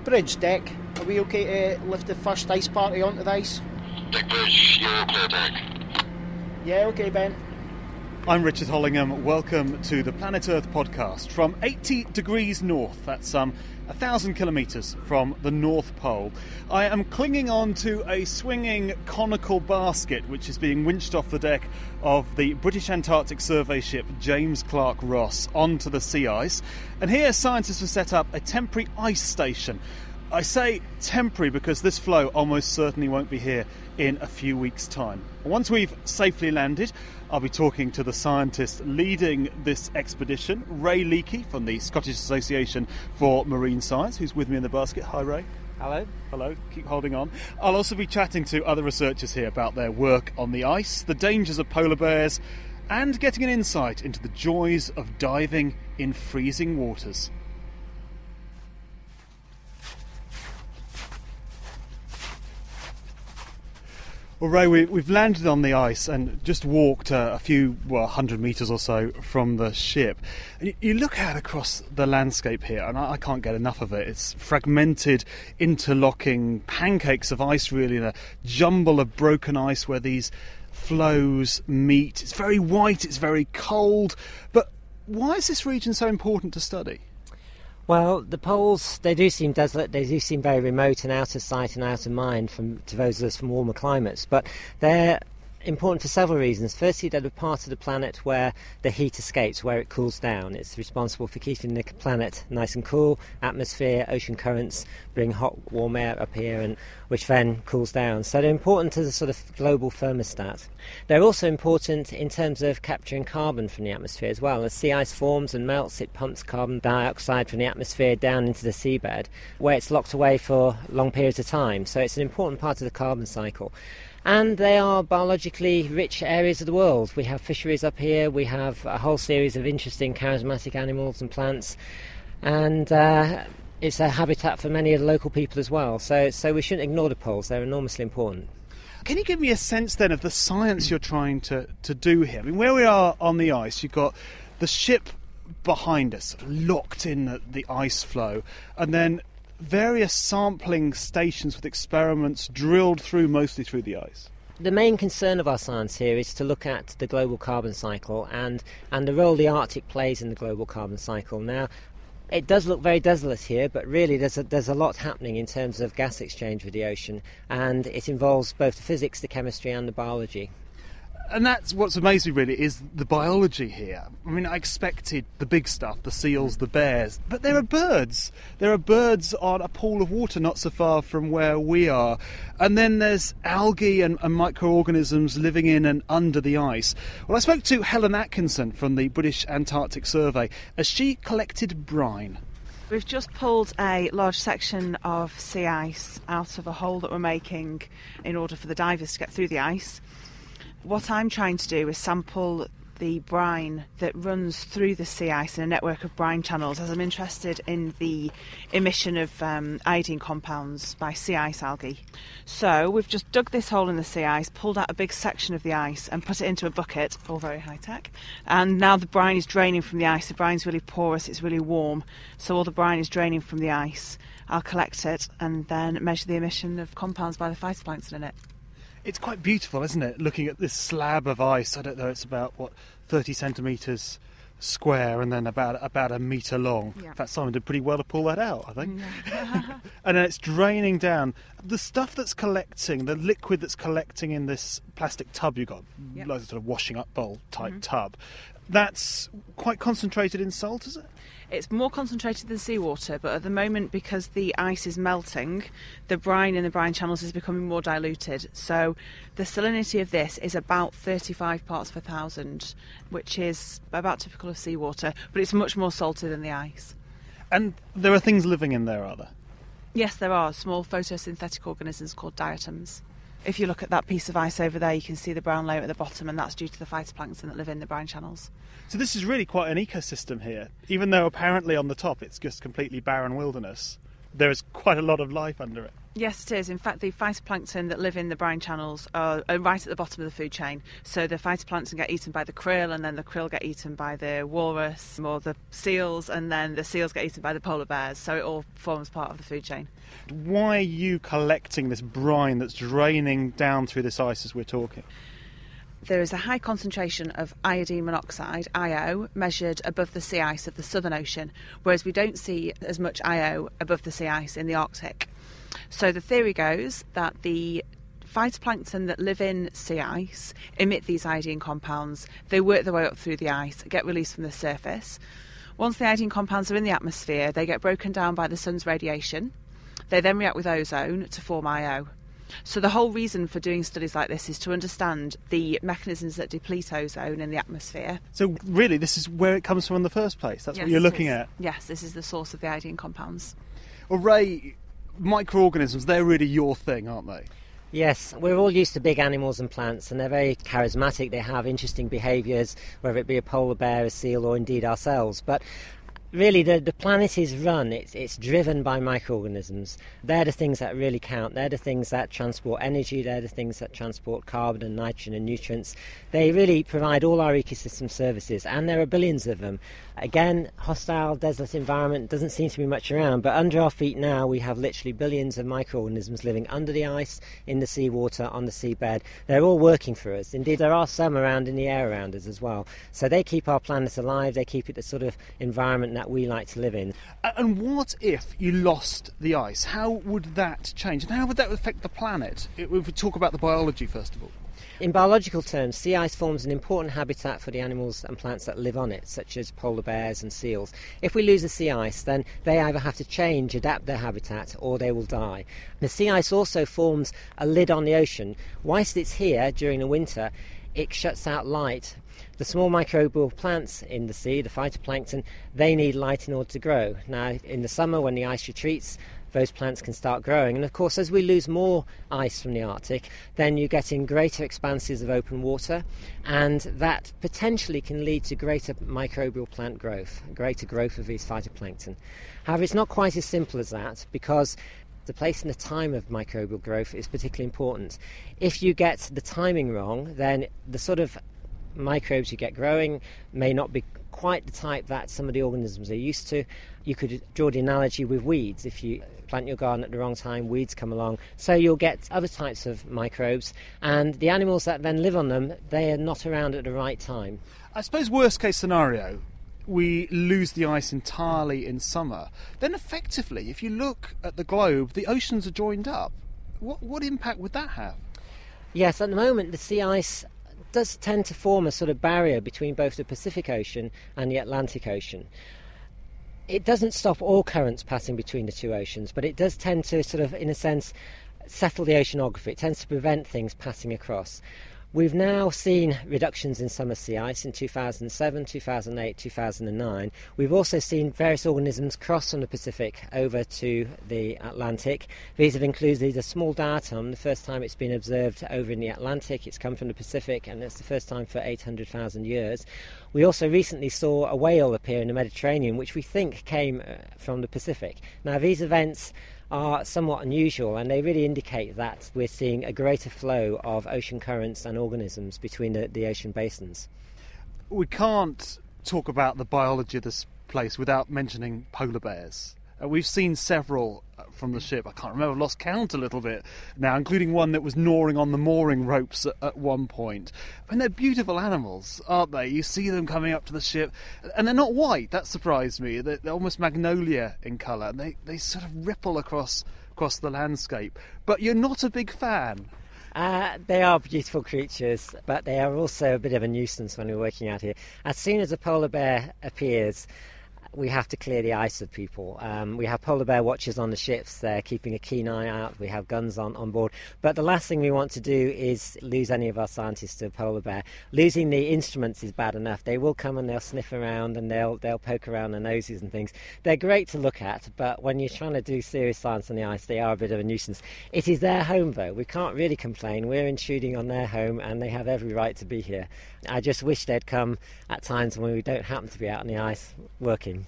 Bridge deck, are we okay to lift the first ice party onto the ice? Deck bridge, you're clear deck. Yeah, okay, Ben. I'm Richard Hollingham. Welcome to the Planet Earth podcast from 80 degrees north. That's 1,000 kilometres from the North Pole. I am clinging on to a swinging conical basket which is being winched off the deck of the British Antarctic survey ship James Clark Ross onto the sea ice. And here scientists have set up a temporary ice station. I say temporary because this floe almost certainly won't be here in a few weeks' time. Once we've safely landed, I'll be talking to the scientist leading this expedition, Ray Leakey from the Scottish Association for Marine Science, who's with me in the basket. Hi, Ray. Hello. Hello, keep holding on. I'll also be chatting to other researchers here about their work on the ice, the dangers of polar bears, and getting an insight into the joys of diving in freezing waters. Well, Ray, we've landed on the ice and just walked a few, 100 metres or so from the ship. And you look out across the landscape here, and I can't get enough of it. It's fragmented, interlocking pancakes of ice, really, in a jumble of broken ice where these floes meet. It's very white, it's very cold. But why is this region so important to study? Well, the poles, they do seem desolate, they do seem very remote and out of sight and out of mind to those of us from warmer climates, but they're important for several reasons. Firstly, they're the part of the planet where the heat escapes, where it cools down. It's responsible for keeping the planet nice and cool. Atmosphere, ocean currents bring hot, warm air up here, and which then cools down. So they're important to the sort of global thermostat. They're also important in terms of capturing carbon from the atmosphere as well. As sea ice forms and melts, it pumps carbon dioxide from the atmosphere down into the seabed, where it's locked away for long periods of time. So it's an important part of the carbon cycle. And they are biologically rich areas of the world. We have fisheries up here, we have a whole series of interesting charismatic animals and plants, and it's a habitat for many of the local people as well. So we shouldn't ignore the poles, they're enormously important. Can you give me a sense then of the science you're trying to do here? I mean, where we are on the ice, you've got the ship behind us, sort of locked in the ice floe, and then various sampling stations with experiments drilled through, mostly through the ice. The main concern of our science here is to look at the global carbon cycle and the role the Arctic plays in the global carbon cycle. Now, it does look very desolate here, but really there's a lot happening in terms of gas exchange with the ocean, and it involves both the physics, the chemistry and the biology. And that's what's amazed me, really, is the biology here. I mean, I expected the big stuff, the seals, the bears, but there are birds. There are birds on a pool of water not so far from where we are. And then there's algae and microorganisms living in and under the ice. Well, I spoke to Helen Atkinson from the British Antarctic Survey as she collected brine. We've just pulled a large section of sea ice out of a hole that we're making in order for the divers to get through the ice. What I'm trying to do is sample the brine that runs through the sea ice in a network of brine channels, as I'm interested in the emission of iodine compounds by sea ice algae. So we've just dug this hole in the sea ice, pulled out a big section of the ice and put it into a bucket, all very high tech, and now the brine is draining from the ice. The brine's really porous, it's really warm, so all the brine is draining from the ice. I'll collect it and then measure the emission of compounds by the phytoplankton in it. It's quite beautiful, isn't it, looking at this slab of ice. I don't know, it's about, 30 centimetres square and then about a metre long. Yeah. In fact, Simon did pretty well to pull that out, I think. Yeah. And then it's draining down. The stuff that's collecting, the liquid that's collecting in this plastic tub you've got, yep, like a sort of washing up bowl type tub, that's quite concentrated in salt, is it? It's more concentrated than seawater, but at the moment, because the ice is melting, the brine in the brine channels is becoming more diluted. So the salinity of this is about 35 parts per thousand, which is about typical of seawater, but it's much more salty than the ice. And there are things living in there, are there? Yes, there are small photosynthetic organisms called diatoms. If you look at that piece of ice over there, you can see the brown layer at the bottom, and that's due to the phytoplankton that live in the brine channels. So this is really quite an ecosystem here. Even though apparently on the top it's just completely barren wilderness, there is quite a lot of life under it. Yes, it is. In fact, the phytoplankton that live in the brine channels are right at the bottom of the food chain. So the phytoplankton get eaten by the krill, and then the krill get eaten by the walrus or the seals, and then the seals get eaten by the polar bears. So it all forms part of the food chain. Why are you collecting this brine that's draining down through this ice as we're talking? There is a high concentration of iodine monoxide, IO, measured above the sea ice of the Southern Ocean, whereas we don't see as much IO above the sea ice in the Arctic. So the theory goes that the phytoplankton that live in sea ice emit these iodine compounds. They work their way up through the ice, get released from the surface. Once the iodine compounds are in the atmosphere, they get broken down by the sun's radiation. They then react with ozone to form IO. So the whole reason for doing studies like this is to understand the mechanisms that deplete ozone in the atmosphere. So really, this is where it comes from in the first place. That's Yes, what you're it looking is. at. Yes, this is the source of the iodine compounds. Well, Ray, microorganisms, they're really your thing, aren't they? Yes, we're all used to big animals and plants, and they're very charismatic. They have interesting behaviours, whether it be a polar bear, a seal, or indeed ourselves. But really, the planet is run, it's driven by microorganisms. They're the things that really count. They're the things that transport energy. They're the things that transport carbon and nitrogen and nutrients. They really provide all our ecosystem services, and there are billions of them. Again, hostile, desolate environment doesn't seem to be much around, but under our feet now we have literally billions of microorganisms living under the ice, in the seawater, on the seabed. They're all working for us. Indeed, there are some around in the air around us as well. So they keep our planet alive. They keep it the sort of environment that we like to live in. And what if you lost the ice? How would that change? And how would that affect the planet? If we talk about the biology, first of all. In biological terms, sea ice forms an important habitat for the animals and plants that live on it, such as polar bears and seals. If we lose the sea ice, then they either have to change, adapt their habitat, or they will die. The sea ice also forms a lid on the ocean. Whilst it's here during the winter, it shuts out light. The small microbial plants in the sea, the phytoplankton, they need light in order to grow. Now, in the summer, when the ice retreats, those plants can start growing. And of course, as we lose more ice from the Arctic, then you get in greater expanses of open water, and that potentially can lead to greater microbial plant growth, greater growth of these phytoplankton. However, it's not quite as simple as that, because the place and the time of microbial growth is particularly important. If you get the timing wrong, then the sort of microbes you get growing may not be quite the type that some of the organisms are used to. You could draw the analogy with weeds. If you plant your garden at the wrong time, weeds come along. So you'll get other types of microbes, and the animals that then live on them, they are not around at the right time. I suppose worst case scenario, we lose the ice entirely in summer. Then effectively, if you look at the globe, the oceans are joined up. What impact would that have? Yes, at the moment the sea ice does tend to form a sort of barrier between both the Pacific Ocean and the Atlantic Ocean. It doesn't stop all currents passing between the two oceans, but it does tend to sort of, in a sense, settle the oceanography. It tends to prevent things passing across. We've now seen reductions in summer sea ice in 2007, 2008, 2009. We've also seen various organisms cross from the Pacific over to the Atlantic. These have included a small diatom. The first time it's been observed over in the Atlantic. It's come from the Pacific, and it's the first time for 800,000 years. We also recently saw a whale appear in the Mediterranean, which we think came from the Pacific. Now, these events are somewhat unusual, and they really indicate that we're seeing a greater flow of ocean currents and organisms between the ocean basins. We can't talk about the biology of this place without mentioning polar bears. We've seen several from the ship. I can't remember, I've lost count a little bit now, including one that was gnawing on the mooring ropes at one point. And they're beautiful animals, aren't they? You see them coming up to the ship, and they're not white. That surprised me. They're almost magnolia in colour, and they sort of ripple across the landscape. But you're not a big fan. They are beautiful creatures, but they are also a bit of a nuisance when we're working out here. As soon as a polar bear appears, we have to clear the ice of people. We have polar bear watchers on the ships. They're keeping a keen eye out. We have guns on board. But the last thing we want to do is lose any of our scientists to a polar bear. Losing the instruments is bad enough. They will come and they'll sniff around and they'll poke around their noses and things. They're great to look at, but when you're trying to do serious science on the ice, they are a bit of a nuisance. It is their home, though. We can't really complain. We're intruding on their home, and they have every right to be here. I just wish they'd come at times when we don't happen to be out on the ice working.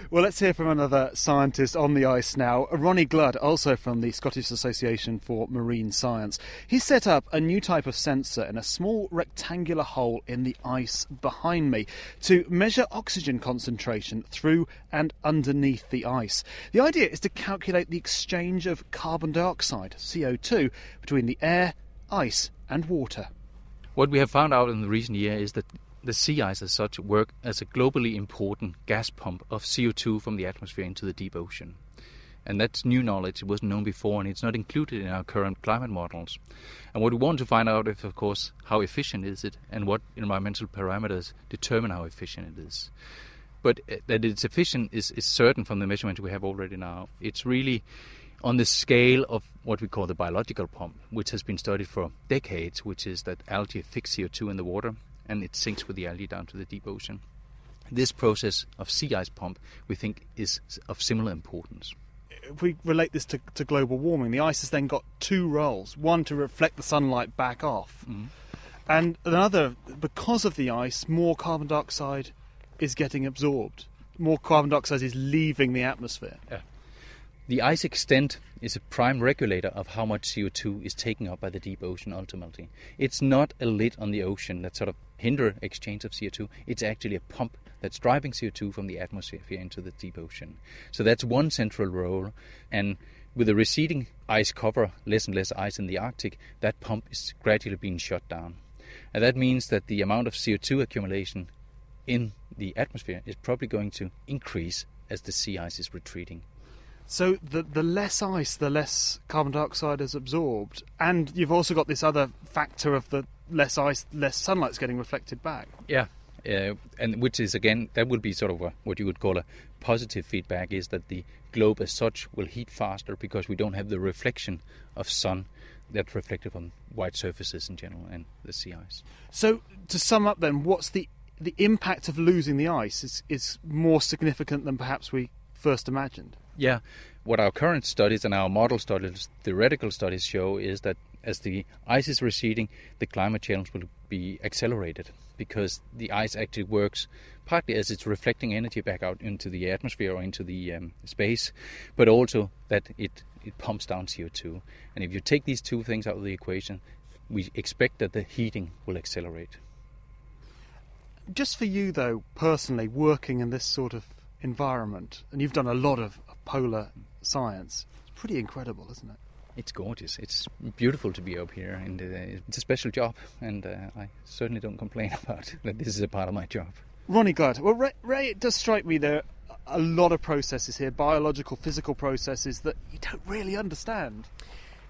Well, let's hear from another scientist on the ice now, Ronnie Gludd, also from the Scottish Association for Marine Science. He's set up a new type of sensor in a small rectangular hole in the ice behind me to measure oxygen concentration through and underneath the ice. The idea is to calculate the exchange of carbon dioxide, CO2, between the air, ice and water. What we have found out in the recent year is that the sea ice as such work as a globally important gas pump of CO2 from the atmosphere into the deep ocean. And that's new knowledge. It wasn't known before, and it's not included in our current climate models. And what we want to find out is, of course, how efficient is it and what environmental parameters determine how efficient it is. But that it's efficient is certain from the measurements we have already now. It's really on the scale of what we call the biological pump, which has been studied for decades, which is that algae fix CO2 in the water and it sinks with the algae down to the deep ocean. This process of sea ice pump, we think, is of similar importance. If we relate this to global warming, the ice has then got two roles. One, to reflect the sunlight back off. Mm-hmm. And another, because of the ice, more carbon dioxide is getting absorbed. More carbon dioxide is leaving the atmosphere. Yeah. The ice extent is a prime regulator of how much CO2 is taken up by the deep ocean ultimately. It's not a lid on the ocean that sort of hinder exchange of CO2. It's actually a pump that's driving CO2 from the atmosphere into the deep ocean. So that's one central role. And with the receding ice cover, less and less ice in the Arctic, that pump is gradually being shut down. And that means that the amount of CO2 accumulation in the atmosphere is probably going to increase as the sea ice is retreating. So the less ice, the less carbon dioxide is absorbed. And you've also got this other factor of the less ice, less sunlight's getting reflected back. Yeah, and which is, again, that would be sort of what you would call a positive feedback, is that the globe as such will heat faster because we don't have the reflection of sun that's reflected on white surfaces in general and the sea ice. So to sum up then, what's the impact of losing the ice is more significant than perhaps we first imagined? Yeah, what our current studies and our model studies, theoretical studies show is that as the ice is receding, the climate change will be accelerated because the ice actually works partly as it's reflecting energy back out into the atmosphere or into the space, but also that it pumps down CO2. And if you take these two things out of the equation, we expect that the heating will accelerate. Just for you, though, personally, working in this sort of environment, and you've done a lot of polar science, it's pretty incredible, isn't it? It's gorgeous. It's beautiful to be up here, and it's a special job, and I certainly don't complain about that this is a part of my job. Ronnie Gludd. Well, Ray, it does strike me there are a lot of processes here, biological, physical processes that you don't really understand.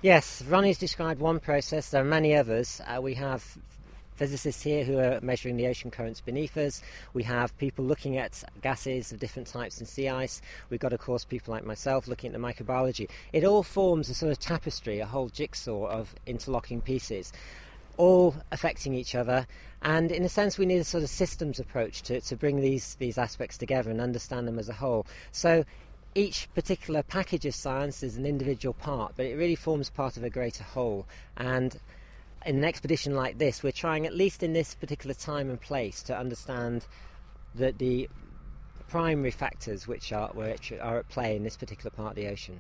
Yes, Ronnie's described one process. There are many others. We have physicists here who are measuring the ocean currents beneath us. We have people looking at gases of different types in sea ice. We've got, of course, people like myself looking at the microbiology. It all forms a sort of tapestry, a whole jigsaw of interlocking pieces, all affecting each other. And in a sense, we need a sort of systems approach to bring these aspects together and understand them as a whole. So each particular package of science is an individual part, but it really forms part of a greater whole. And in an expedition like this, we're trying, at least in this particular time and place, to understand that the primary factors which are at play in this particular part of the ocean.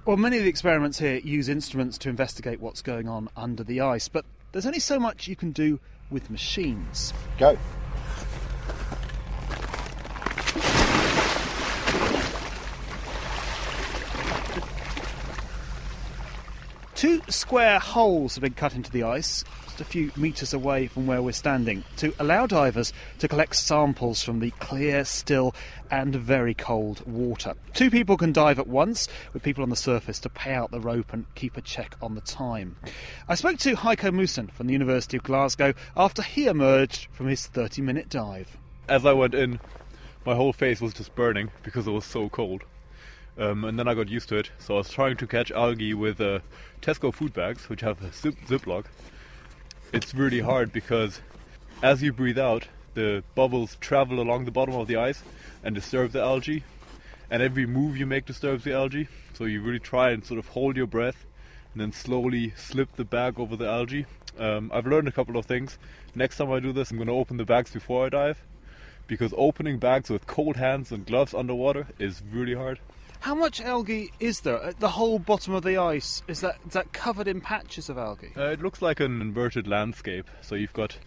Well, many of the experiments here use instruments to investigate what's going on under the ice, but there's only so much you can do with machines. Go. Two square holes have been cut into the ice, just a few metres away from where we're standing, to allow divers to collect samples from the clear, still and very cold water. Two people can dive at once, with people on the surface to pay out the rope and keep a check on the time. I spoke to Heiko Moosen from the University of Glasgow after he emerged from his 30-minute dive. As I went in, my whole face was just burning because it was so cold. And then I got used to it, so I was trying to catch algae with Tesco food bags, which have a Ziploc. It's really hard because as you breathe out, the bubbles travel along the bottom of the ice and disturb the algae, and every move you make disturbs the algae, so you really try and sort of hold your breath and then slowly slip the bag over the algae. I've learned a couple of things. Next time I do this, I'm going to open the bags before I dive, because opening bags with cold hands and gloves underwater is really hard. How much algae is there at the whole bottom of the ice? Is that covered in patches of algae? It looks like an inverted landscape. So you've got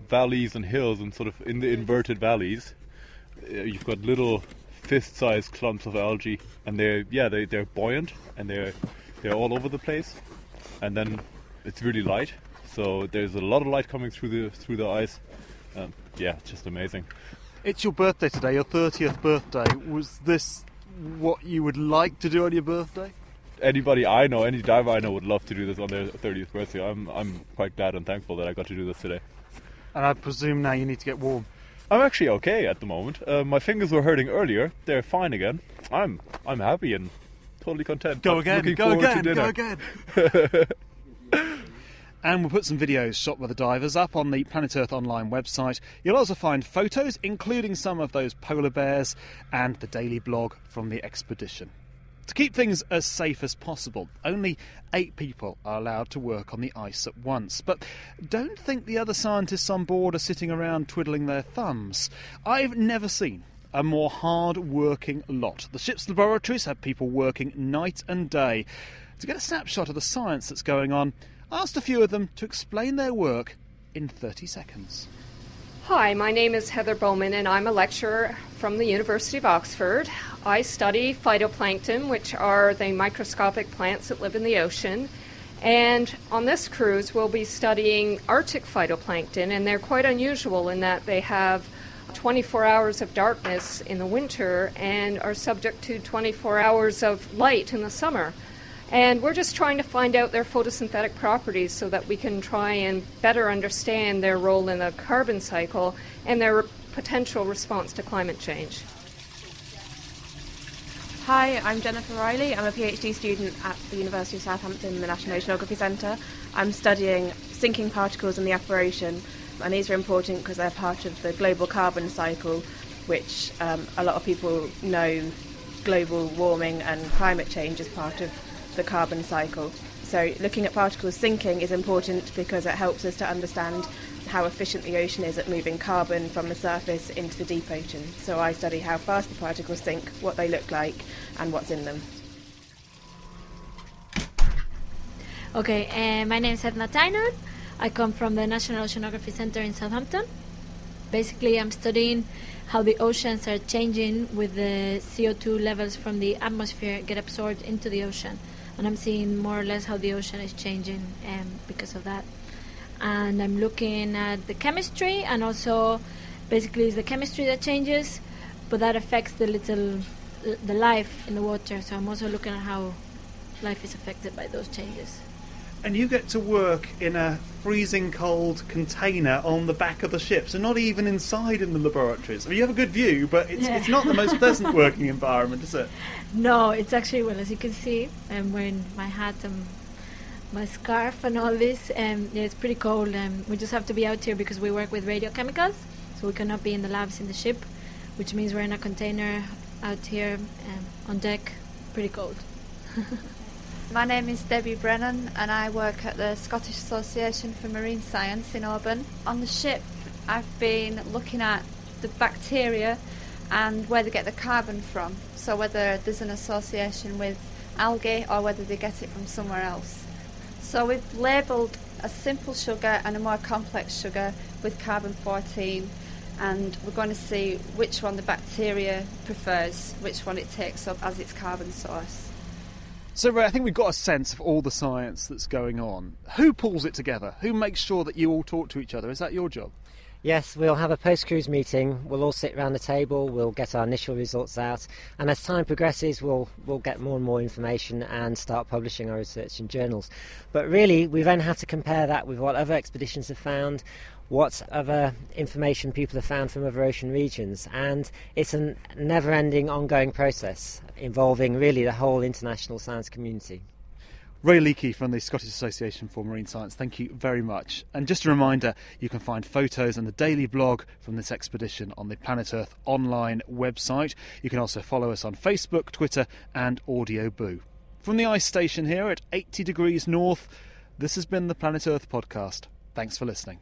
valleys and hills, and sort of in the inverted valleys, you've got little fist-sized clumps of algae, and they're buoyant and they're all over the place. And then it's really light, so there's a lot of light coming through the ice. It's just amazing. It's your birthday today, your 30th birthday. Was this what you would like to do on your birthday? Anybody I know, any diver I know would love to do this on their 30th birthday. I'm quite glad and thankful that I got to do this today. And I presume now you need to get warm. I'm actually okay at the moment. My fingers were hurting earlier. They're fine again. I'm happy and totally content. Go I'm again, looking go forward again, to go dinner. again. And we'll put some videos shot by the divers up on the Planet Earth Online website. You'll also find photos, including some of those polar bears, and the daily blog from the expedition. To keep things as safe as possible, only 8 people are allowed to work on the ice at once. But don't think the other scientists on board are sitting around twiddling their thumbs. I've never seen a more hard-working lot. The ship's laboratories have people working night and day. To get a snapshot of the science that's going on, I asked a few of them to explain their work in 30 seconds. Hi, my name is Heather Bowman and I'm a lecturer from the University of Oxford. I study phytoplankton, which are the microscopic plants that live in the ocean. And on this cruise we'll be studying Arctic phytoplankton, and they're quite unusual in that they have 24 hours of darkness in the winter and are subject to 24 hours of light in the summer. And we're just trying to find out their photosynthetic properties so that we can try and better understand their role in the carbon cycle and their potential response to climate change. Hi, I'm Jennifer Riley. I'm a PhD student at the University of Southampton in the National Oceanography Centre. I'm studying sinking particles in the upper ocean, and these are important because they're part of the global carbon cycle, which a lot of people know global warming and climate change is part of the carbon cycle. So looking at particles sinking is important because it helps us to understand how efficient the ocean is at moving carbon from the surface into the deep ocean. So I study how fast the particles sink, what they look like, and what's in them. Okay, my name is Edna Tainan. I come from the National Oceanography Centre in Southampton. Basically, I'm studying how the oceans are changing with the CO2 levels from the atmosphere get absorbed into the ocean. And I'm seeing more or less how the ocean is changing because of that. And I'm looking at the chemistry, and also basically it's the chemistry that changes, but that affects the life in the water. So I'm also looking at how life is affected by those changes. And you get to work in a freezing cold container on the back of the ship, so not even inside in the laboratories. I mean, you have a good view, but it's not the most pleasant working environment, is it? No, it's actually, well, as you can see, I'm wearing my hat and my scarf and all this. It's pretty cold. We just have to be out here because we work with radiochemicals, so we cannot be in the labs in the ship, which means we're in a container out here on deck. Pretty cold. My name is Debbie Brennan and I work at the Scottish Association for Marine Science in Auburn. On the ship I've been looking at the bacteria and where they get the carbon from, so whether there's an association with algae or whether they get it from somewhere else. So we've labelled a simple sugar and a more complex sugar with carbon-14, and we're going to see which one the bacteria prefers, which one it takes up as its carbon source. So, Ray, I think we've got a sense of all the science that's going on. Who pulls it together? Who makes sure that you all talk to each other? Is that your job? Yes, we'll have a post-cruise meeting. We'll all sit around the table, we'll get our initial results out, and as time progresses we'll get more and more information and start publishing our research in journals. But really, we then have to compare that with what other expeditions have found, what other information people have found from other ocean regions, and it's a never-ending, ongoing process involving really the whole international science community. Ray Leakey from the Scottish Association for Marine Science, thank you very much. And just a reminder, you can find photos and the daily blog from this expedition on the Planet Earth Online website. You can also follow us on Facebook, Twitter and Audio Boo. From the ice station here at 80 degrees north, this has been the Planet Earth podcast. Thanks for listening.